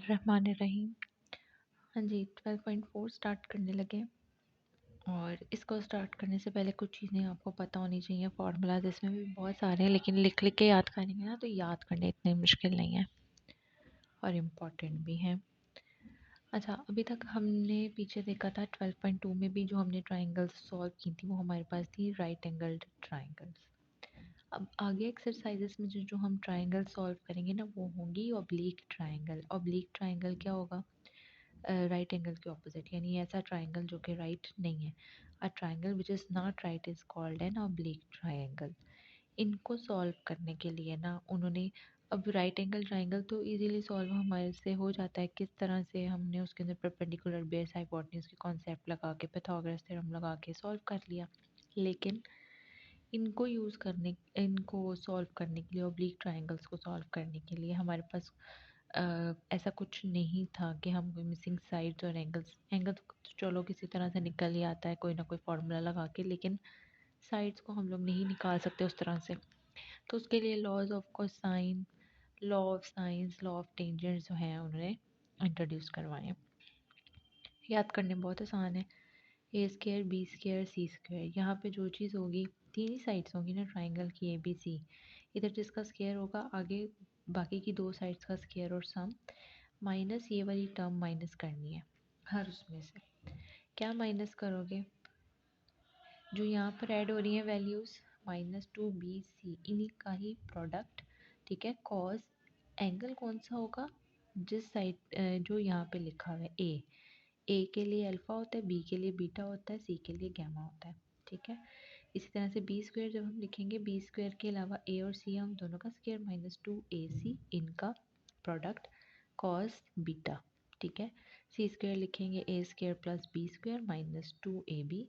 बिस्मिल्लाहिर्रहमानिर्रहीम। हाँ जी, 12.4 स्टार्ट करने लगे और इसको स्टार्ट करने से पहले कुछ चीज़ें आपको पता होनी चाहिए। फार्मूलाज इसमें भी बहुत सारे हैं, लेकिन लिख लिख के याद करेंगे ना तो याद करने इतने मुश्किल नहीं है और इम्पॉर्टेंट भी हैं। अच्छा, अभी तक हमने पीछे देखा था 12.2 में भी जो हमने ट्राइंगल्स सॉल्व की थी वो हमारे पास थी राइट एंगल्ड ट्राइंगल्स। अब आगे एक्सरसाइजेस में जो जो हम ट्राइंगल सॉल्व करेंगे ना वो होंगी ऑब्लिक ट्राइंगल। ऑब्लिक ट्राइंगल क्या होगा? राइट एंगल के ऑपोजिट, यानी ऐसा ट्राइंगल जो कि राइट नहीं है। A triangle which is not right is called an oblique triangle. इनको सॉल्व करने के लिए ना उन्होंने, अब राइट एंगल ट्राइंगल तो इजीली सॉल्व हमारे से हो जाता है। किस तरह से? हमने उसके अंदर परपेंडिकुलर बेस हाइपोटेन्यूज के कॉन्सेप्ट लगा के पाइथागोरस थ्योरम लगा के सॉल्व कर लिया। लेकिन इनको सॉल्व करने के लिए, ऑब्लिक ट्राइंगल्स को सॉल्व करने के लिए हमारे पास ऐसा कुछ नहीं था कि हम कोई मिसिंग साइड्स और एंगल्स तो चलो किसी तरह से निकल ही आता है कोई ना कोई फार्मूला लगा के, लेकिन साइड्स को हम लोग नहीं निकाल सकते उस तरह से। तो उसके लिए laws of cosine, law of sines, law of tangent जो हैं उन्होंने इंट्रोड्यूस करवाए हैं। याद करने बहुत आसान है। ए स्क्वायर बी स्क्वायर सी स्क्वायर, यहाँ पे जो चीज़ होगी, तीन ही साइड्स होंगी ना ट्राइंगल की, ए बी सी। इधर जिसका स्क्वायर होगा आगे बाकी की दो साइड्स का स्क्वायर और सम, माइनस ये वाली टर्म माइनस करनी है हर उसमें से। क्या माइनस करोगे? जो यहाँ पर ऐड हो रही हैं वैल्यूज़, -2bc, इन्हीं का ही प्रोडक्ट। ठीक है, कॉस एंगल कौन सा होगा? जिस साइड जो यहाँ पे लिखा हुआ है ए के लिए अल्फ़ा होता है, बी के लिए बीटा होता है, सी के लिए गैमा होता है। ठीक है, इसी तरह से बी स्क्वायर जब हम लिखेंगे, बी स्क्वायर के अलावा ए और सी हम दोनों का स्क्वायर, -2ac, इनका प्रोडक्ट कॉस बीटा। ठीक है, सी स्क्वायर लिखेंगे a square plus b square -2ab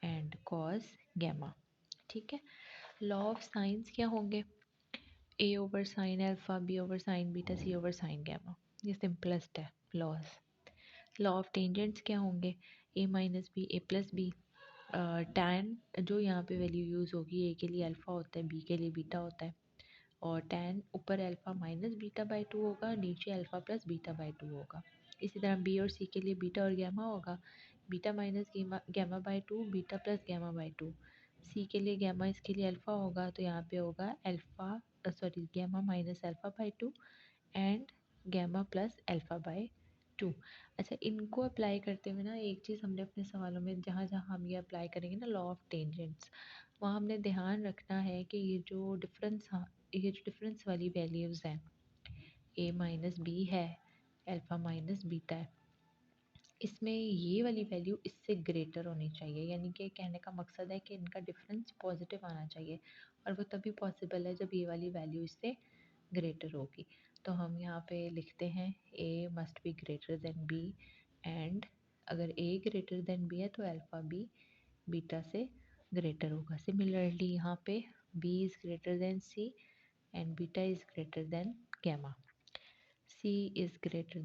and cos gamma. ठीक है, लॉ ऑफ साइंस क्या होंगे? A over sine alpha, b over sine beta, c over sine gamma. ये simplest है लॉज। लॉ ऑफ टेंजेंट्स क्या होंगे? A minus b, a plus b. Tan जो यहाँ पे वैल्यू यूज़ होगी, ए के लिए अल्फ़ा होता है, बी के लिए बीटा होता है, और टैन ऊपर अल्फ़ा माइनस बीटा बाई 2 होगा, नीचे अल्फ़ा प्लस बीटा बाई 2 होगा। इसी तरह बी और सी के लिए बीटा और गैमा होगा, beta minus gamma by 2, beta plus gamma by 2। C के लिए गैमा, इसके लिए अल्फ़ा होगा, तो यहाँ पे होगा gamma minus alpha by 2 and gamma plus alpha by 2। अच्छा, इनको अप्लाई करते हुए ना एक चीज़ हमने अपने सवालों में, जहाँ जहाँ हम ये अप्लाई करेंगे ना लॉ ऑफ टेंजेंट्स, वहाँ हमने ध्यान रखना है कि ये जो डिफरेंस वाली वैल्यूज़ हैं, ए माइनस बी है, अल्फ़ा माइनस बीटा है, इसमें ये वाली वैल्यू इससे ग्रेटर होनी चाहिए। यानी कि कहने का मकसद है कि इनका डिफरेंस पॉजिटिव आना चाहिए, और वो तभी पॉसिबल है जब ये वाली वैल्यू इससे ग्रेटर होगी। तो हम यहाँ पे लिखते हैं a must b greater than b, and अगर ए ग्रेटर देन बी है तो अल्फ़ा बी बीटा से ग्रेटर होगा। सिमिलरली यहाँ पे b is greater than c and beta is greater than gamma. C is greater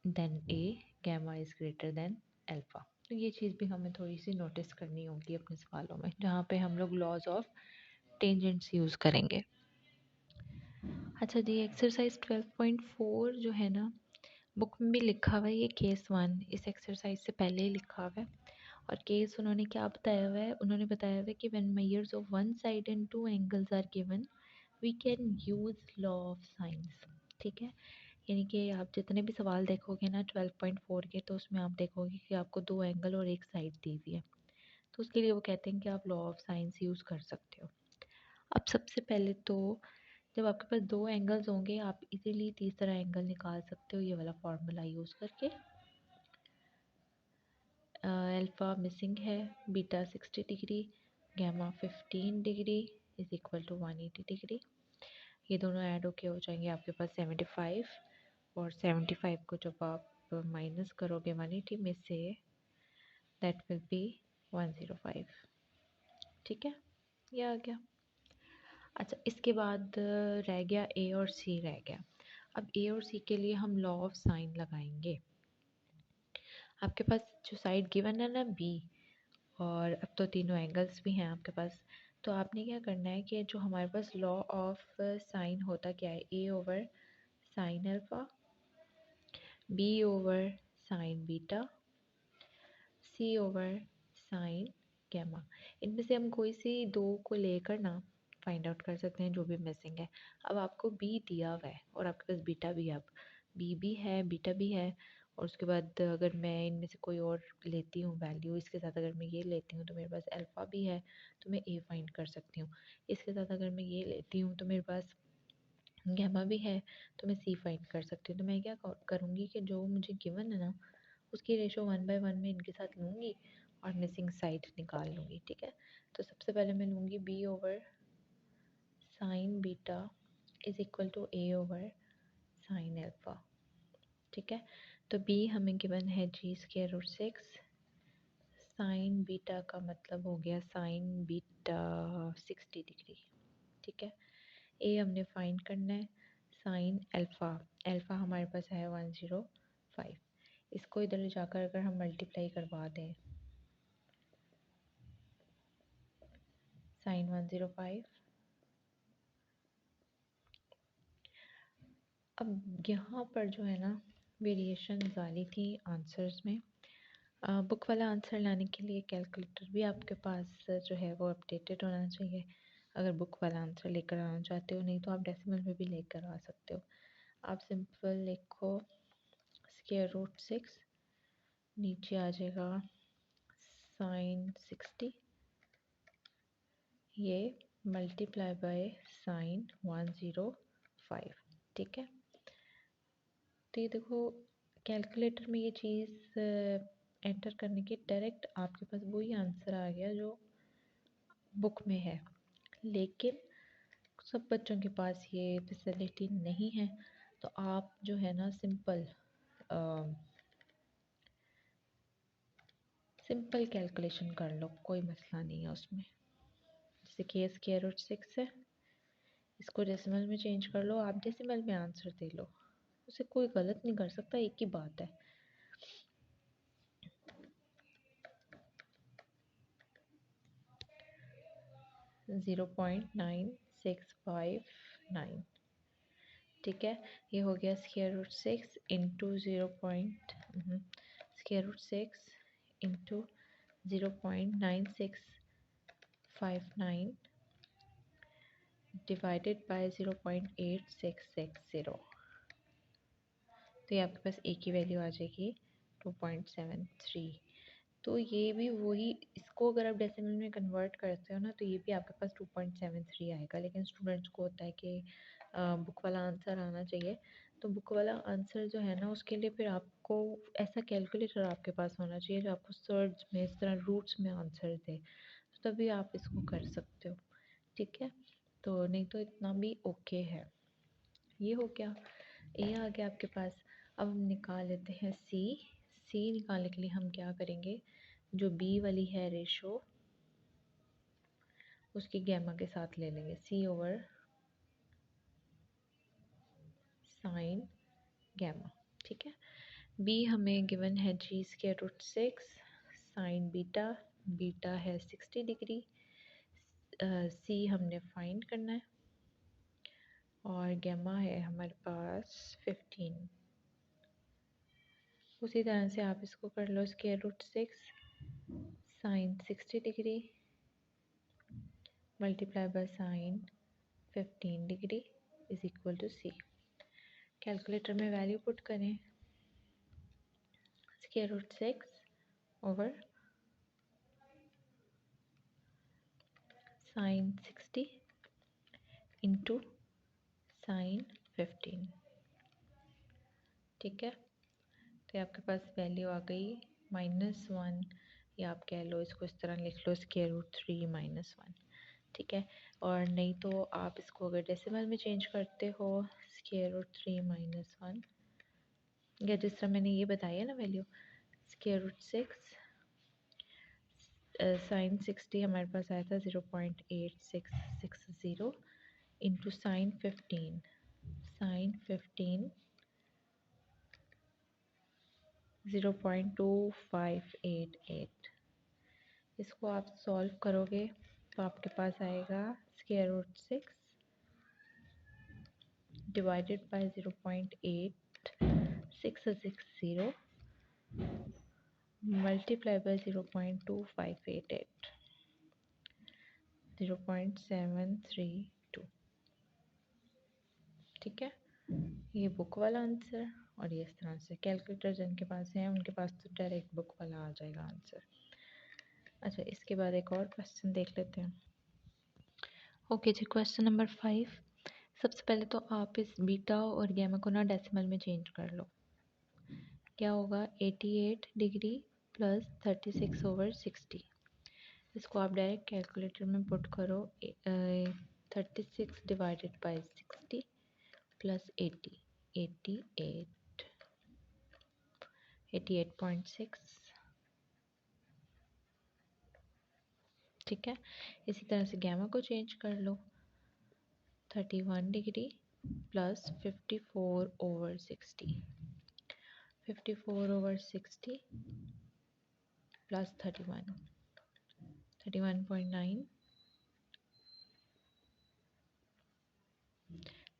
than a, gamma is greater than alpha. तो ये चीज़ भी हमें थोड़ी सी नोटिस करनी होगी अपने सवालों में, जहाँ पे हम लोग लॉज ऑफ टेंजेंट्स यूज़ करेंगे। अच्छा जी, एक्सरसाइज 12.4 जो है ना, बुक में भी लिखा हुआ है, ये केस 1 इस एक्सरसाइज से पहले ही लिखा हुआ है। और केस उन्होंने क्या बताया हुआ है? उन्होंने बताया हुआ है कि when measures of one side and two angles are given we can use law of sines. ठीक है, यानी कि आप जितने भी सवाल देखोगे ना 12.4 के, तो उसमें आप देखोगे कि आपको दो एंगल और एक साइड दी हुई है, तो उसके लिए वो कहते हैं कि आप लॉ ऑफ साइंस यूज़ कर सकते हो। अब सबसे पहले तो जब आपके पास दो एंगल्स होंगे, आप इजीली तीसरा एंगल निकाल सकते हो ये वाला फार्मूला यूज़ करके। अल्फ़ा मिसिंग है, beta 60 degree, gamma 15 degree is equal to 180 degree. ये दोनों ऐड होके हो जाएंगे आपके पास 75, और 75 को जब आप माइनस करोगे 180 में से, दैट विल बी 105। ठीक है, ये आ गया। अच्छा, इसके बाद रह गया ए और सी रह गया। अब ए और सी के लिए हम लॉ ऑफ साइन लगाएंगे। आपके पास जो साइड गिवन है ना बी, और अब तो तीनों एंगल्स भी हैं आपके पास, तो आपने क्या करना है कि जो हमारे पास लॉ ऑफ साइन होता क्या है, a over sine alpha b over sine beta, c over sine gamma. इनमें से हम कोई सी दो को लेकर ना फाइंड आउट कर सकते हैं जो भी मिसिंग है। अब आपको बी दिया हुआ है और आपके पास बीटा भी है, अब बी भी है बीटा भी है, और उसके बाद अगर मैं इनमें से कोई और लेती हूँ वैल्यू, इसके साथ अगर मैं ये लेती हूँ तो मेरे पास अल्फ़ा भी है, तो मैं ए फाइंड कर सकती हूँ। इसके साथ अगर मैं ये लेती हूँ तो मेरे पास गैमा भी है, तो मैं सी फाइंड कर सकती हूँ। तो मैं क्या करूँगी कि जो मुझे गिवन है ना उसकी रेशो 1/1 में इनके साथ लूँगी और मिसिंग साइड निकाल लूँगी। ठीक है, तो सबसे पहले मैं लूँगी b over sine beta is equal to a over sine alpha. ठीक है, तो बी हमें गिवन है g²√6, साइन बीटा का मतलब हो गया साइन बीटा 60 डिग्री। ठीक है, ए हमने फाइंड करना है साइन अल्फ़ा, अल्फ़ा हमारे पास है 105। इसको इधर जाकर अगर हम मल्टीप्लाई करवा दें साइन 105, अब यहाँ पर जो है ना वेरिएशन वाली थी आंसर्स में। बुक वाला आंसर लाने के लिए कैलकुलेटर भी आपके पास जो है वो अपडेटेड होना चाहिए, अगर बुक वाला आंसर लेकर आना चाहते हो। नहीं तो आप डेसिमल में भी लेकर आ सकते हो। आप सिंपल लिखो √6, नीचे आ जाएगा साइन 60, ये मल्टीप्लाई बाय साइन 105। ठीक है, तो ये देखो कैलकुलेटर में ये चीज़ एंटर करने के डायरेक्ट आपके पास वही आंसर आ गया जो बुक में है, लेकिन सब बच्चों के पास ये फैसिलिटी नहीं है। तो आप जो है ना सिंपल सिंपल कैलकुलेशन कर लो, कोई मसला नहीं है उसमें। जैसे कि (√6) है, इसको डेसिमल में चेंज कर लो, आप डेसिमल में आंसर दे लो, उसे कोई गलत नहीं कर सकता, एक ही बात है। (0.9659). ठीक है, ये हो गया (√6) इंटू (√6) इंटू 0.9659 डिवाइडेड बाय 0.8660। तो ये आपके पास ए की वैल्यू आ जाएगी 2.73। तो ये भी वही, इसको अगर आप डेसिमल में कन्वर्ट करते हो ना तो ये भी आपके पास 2.73 आएगा। लेकिन स्टूडेंट्स को होता है कि बुक वाला आंसर आना चाहिए, तो बुक वाला आंसर जो है ना उसके लिए फिर आपको ऐसा कैलकुलेटर आपके पास होना चाहिए जो आपको सर्च में इस तरह रूट्स में आंसर दे, तो तभी आप इसको कर सकते हो। ठीक है, तो नहीं तो इतना भी ओके है। ये हो गया, ए आ गया आपके पास। अब हम निकाल लेते हैं सी। सी निकालने के लिए हम क्या करेंगे, जो बी वाली है रेशो उसकी गैमा के साथ ले लेंगे, सी ओवर साइन गैमा। ठीक है, बी हमें गिवन है g²√6, साइन बीटा, बीटा है 60 डिग्री, सी हमने फाइंड करना है और गैमा है हमारे पास 15। उसी तरह से आप इसको कर लो (√6) sine 60 degree multiply by sine 15 degree is equal to c. Calculator में वैल्यू पुट करें, (√6) ओवर साइन 60 इंटू साइन 15। ठीक है, तो आपके पास वैल्यू आ गई -1, या आप कह लो इसको इस तरह लिख लो (√3 - 1). ठीक है, और नहीं तो आप इसको अगर डेसिमल में चेंज करते हो (√3 - 1), या जिस तरह मैंने ये बताया ना वैल्यू (√6) साइन 60 हमारे पास आया था 0.8660 इंटू साइन 15, साइन 15 0.2588। इसको आप सॉल्व करोगे तो आपके पास आएगा (√6) डिवाइडेड बाय 0.8660 660 मल्टीप्लाई बाय 0.2588, 0.732। ठीक है, ये बुक वाला आंसर। और ये इस तरह से कैलकुलेटर जिनके पास है उनके पास तो डायरेक्ट बुक वाला आ जाएगा आंसर। अच्छा, इसके बाद एक और क्वेश्चन देख लेते हैं। ओके जी, क्वेश्चन नंबर 5। सबसे पहले तो आप इस बीटा और गैमा को ना डेसिमल में चेंज कर लो। क्या होगा, 88 डिग्री प्लस 36/60। इसको आप डायरेक्ट कैलकुलेटर में पुट करो। 36 डिवाइडेड बाई 60 प्लस 80, 88.6। ठीक है, इसी तरह से गैमा को चेंज कर लो। 31 डिग्री प्लस 54/60, 54/60 प्लस 31, 31.9।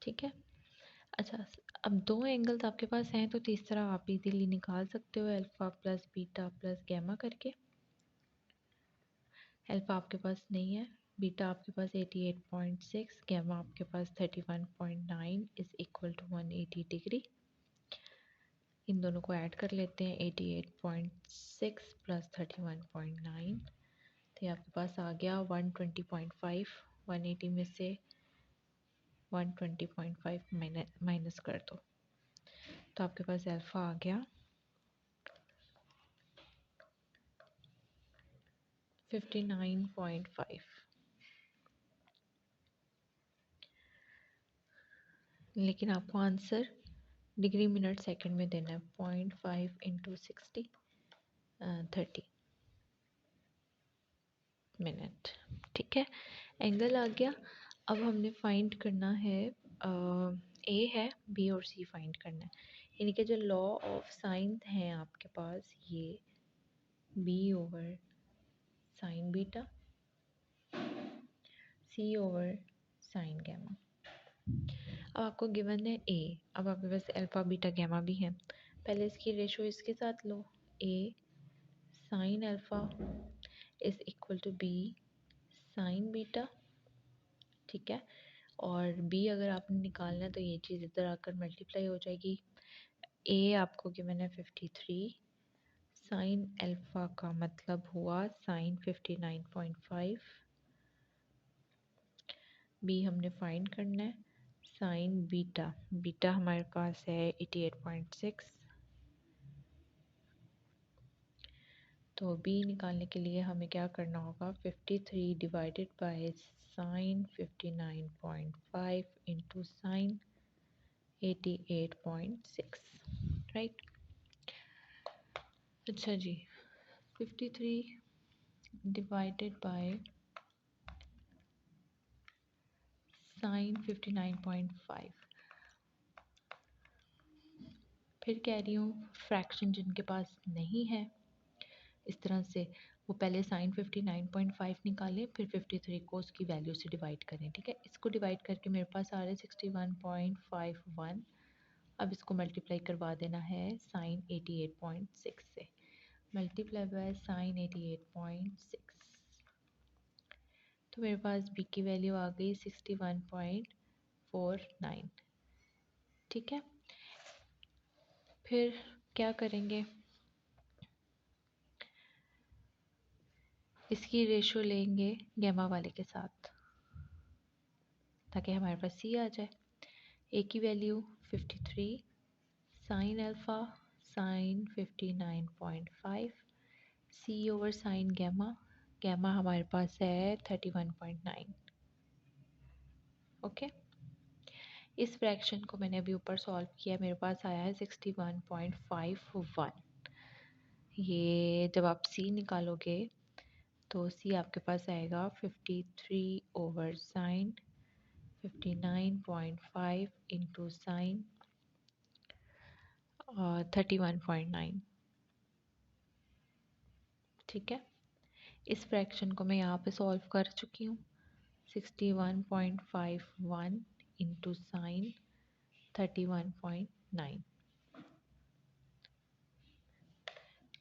ठीक है, अच्छा, अब दो एंगल्स आपके पास हैं तो तीसरा आप इजीली निकाल सकते हो, alpha plus beta plus gamma करके। अल्फा आपके पास नहीं है, बीटा आपके पास 88.6, गैमा आपके पास 31.9 इज इक्वल टू 180 डिग्री। इन दोनों को ऐड कर लेते हैं, 88.6 प्लस 31.9, तो ये आपके पास आ गया 120.5। 180 में से 120.5 माइनस कर दो, तो आपके पास अल्फा आ गया 59.5। लेकिन आपको आंसर डिग्री मिनट सेकंड में देना है। 0.5 इंटू 60, 30 मिनट। ठीक है, एंगल आ गया। अब हमने फाइंड करना है, ए है, बी और सी फाइंड करना है। यानी कि जो लॉ ऑफ साइन है आपके पास, ये B over sine beta, c over sine gamma. अब आपको गिवन है ए, अब आपके पास अल्फा बीटा गैमा भी है। पहले इसकी रेशो इसके साथ लो, a sine alpha is equal to b sine beta. ठीक है, और बी अगर आपने निकालना है तो ये चीज़ इधर आकर मल्टीप्लाई हो जाएगी। ए आपको गिवन है 53, साइन अल्फा का मतलब हुआ साइन 59.5। बी हमने फाइंड करना है, साइन बीटा, बीटा हमारे पास है 88.6। तो बी निकालने के लिए हमें क्या करना होगा, 53 divided by sine 59.5 into sine 88.6, right. अच्छा जी, 53 डिवाइडेड बाय साइन 59.5। फिर कह रही हूँ, फ्रैक्शन जिनके पास नहीं है इस तरह से, वो पहले साइन 59.5 निकालें, फिर 53 को उसकी वैल्यू से डिवाइड करें। ठीक है, इसको डिवाइड करके मेरे पास आ रहा है 61.51। अब इसको मल्टीप्लाई करवा देना है साइन 88.6 से, मल्टीप्लाई बाय साइन 88.6, तो मेरे पास बी की वैल्यू आ गई 61.49। ठीक है, फिर क्या करेंगे, इसकी रेशो लेंगे गैमा वाले के साथ ताकि हमारे पास सी आ जाए। ए की वैल्यू 53, साइन अल्फ़ा साइन 59.5, सी ओवर साइन गैमा, गैमा हमारे पास है 31.9। ओके, इस फ्रैक्शन को मैंने अभी ऊपर सॉल्व किया, मेरे पास आया है 61.51। ये जब आप सी निकालोगे तो सी आपके पास आएगा 53 ओवर साइन 59.5 इंटू साइन 31.9। ठीक है, इस फ्रैक्शन को मैं यहाँ पे सॉल्व कर चुकी हूँ। 61.51 इंटू साइन 31.9।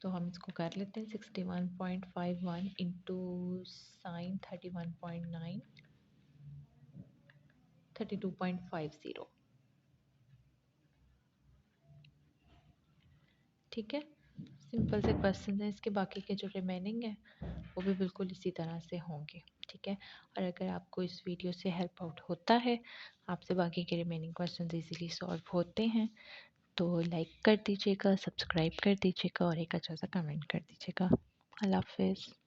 तो हम इसको कर लेते हैं 61.51 इंटू साइन 31.9 32.50। ठीक है, सिंपल से क्वेश्चन है इसके, बाकी के जो रिमेनिंग है वो भी बिल्कुल इसी तरह से होंगे। ठीक है, और अगर आपको इस वीडियो से हेल्प आउट होता है, आपसे बाकी के रिमेनिंग क्वेश्चन इजीली सॉल्व होते हैं, तो लाइक कर दीजिएगा, सब्सक्राइब कर दीजिएगा और एक अच्छा सा कमेंट कर दीजिएगा। अल्लाह हाफिज़।